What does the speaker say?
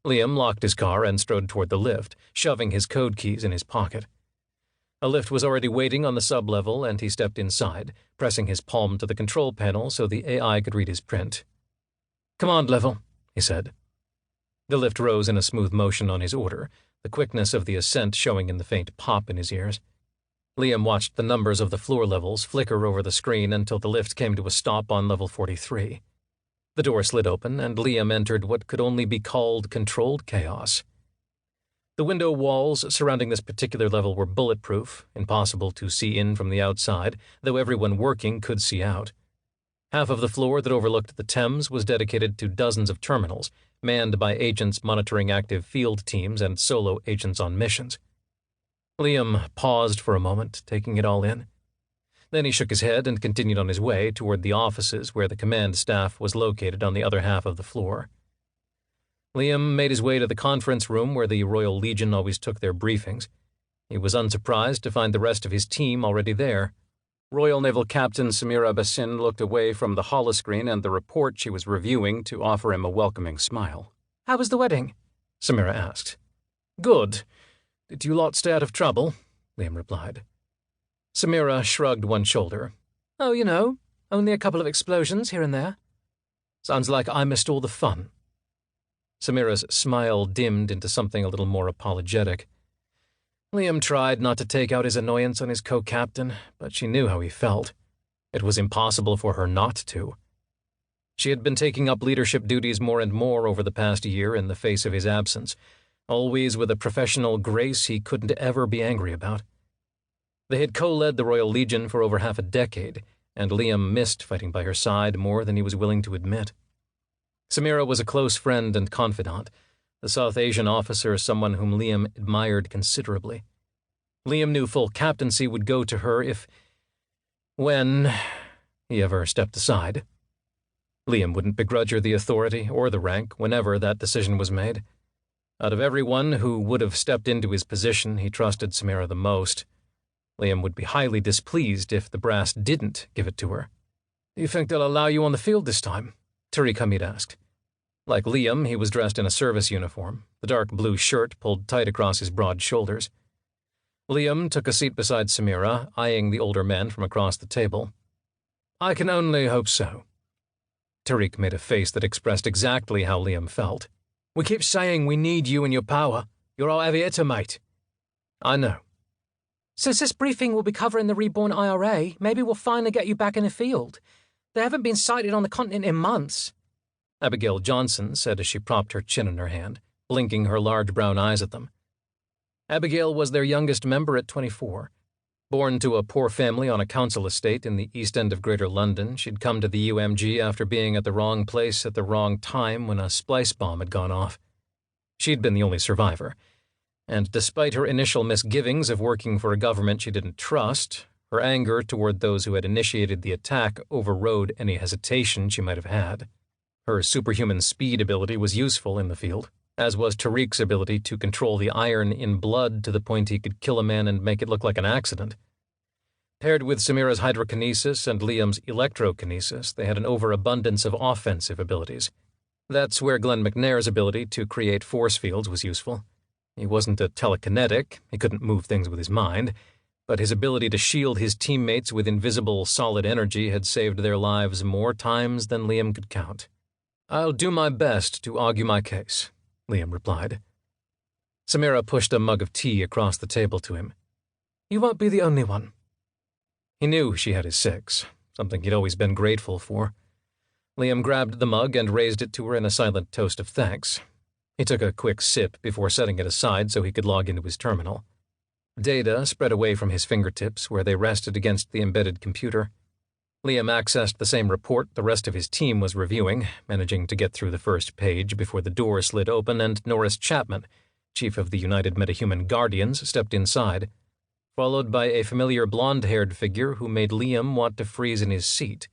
Liam locked his car and strode toward the lift, shoving his code keys in his pocket. A lift was already waiting on the sub-level, and he stepped inside, pressing his palm to the control panel so the AI could read his print. "Command level," he said. The lift rose in a smooth motion on his order, the quickness of the ascent showing in the faint pop in his ears. Liam watched the numbers of the floor levels flicker over the screen until the lift came to a stop on level 43. The door slid open, and Liam entered what could only be called controlled chaos. The window walls surrounding this particular level were bulletproof, impossible to see in from the outside, though everyone working could see out. Half of the floor that overlooked the Thames was dedicated to dozens of terminals, manned by agents monitoring active field teams and solo agents on missions. Liam paused for a moment, taking it all in. Then he shook his head and continued on his way toward the offices where the command staff was located on the other half of the floor. Liam made his way to the conference room where the Royal Legion always took their briefings. He was unsurprised to find the rest of his team already there. Royal Naval Captain Samira Basin looked away from the holoscreen and the report she was reviewing to offer him a welcoming smile. "How was the wedding?" Samira asked. "Good. Did you lot stay out of trouble?" Liam replied. Samira shrugged one shoulder. "Oh, you know, only a couple of explosions here and there." "Sounds like I missed all the fun." Samira's smile dimmed into something a little more apologetic. Liam tried not to take out his annoyance on his co-captain, but she knew how he felt. It was impossible for her not to. She had been taking up leadership duties more and more over the past year in the face of his absence, always with a professional grace he couldn't ever be angry about. They had co-led the Royal Legion for over half a decade, and Liam missed fighting by her side more than he was willing to admit. Samira was a close friend and confidant, the South Asian officer someone whom Liam admired considerably. Liam knew full captaincy would go to her when he ever stepped aside. Liam wouldn't begrudge her the authority or the rank whenever that decision was made. Out of everyone who would have stepped into his position, he trusted Samira the most. Liam would be highly displeased if the brass didn't give it to her. "Do you think they'll allow you on the field this time?" Tariq Hamid asked. Like Liam, he was dressed in a service uniform, the dark blue shirt pulled tight across his broad shoulders. Liam took a seat beside Samira, eyeing the older man from across the table. "I can only hope so." Tariq made a face that expressed exactly how Liam felt. "We keep saying we need you and your power. You're our aviator, mate." "I know." "Since this briefing will be covering the reborn IRA, maybe we'll finally get you back in the field. They haven't been sighted on the continent in months," Abigail Johnson said as she propped her chin in her hand, blinking her large brown eyes at them. Abigail was their youngest member at 24. Born to a poor family on a council estate in the East End of Greater London, she'd come to the UMG after being at the wrong place at the wrong time when a splice bomb had gone off. She'd been the only survivor, and despite her initial misgivings of working for a government she didn't trust, her anger toward those who had initiated the attack overrode any hesitation she might have had. Her superhuman speed ability was useful in the field, as was Tariq's ability to control the iron in blood to the point he could kill a man and make it look like an accident. Paired with Samira's hydrokinesis and Liam's electrokinesis, they had an overabundance of offensive abilities. That's where Glenn McNair's ability to create force fields was useful. He wasn't a telekinetic, he couldn't move things with his mind, but his ability to shield his teammates with invisible solid energy had saved their lives more times than Liam could count. "I'll do my best to argue my case," Liam replied. Samira pushed a mug of tea across the table to him. "You won't be the only one." He knew she had his six, something he'd always been grateful for. Liam grabbed the mug and raised it to her in a silent toast of thanks. He took a quick sip before setting it aside so he could log into his terminal. Data spread away from his fingertips where they rested against the embedded computer. Liam accessed the same report the rest of his team was reviewing, managing to get through the first page before the door slid open and Norris Chapman, chief of the United Metahuman Guardians, stepped inside, followed by a familiar blonde-haired figure who made Liam want to freeze in his seat.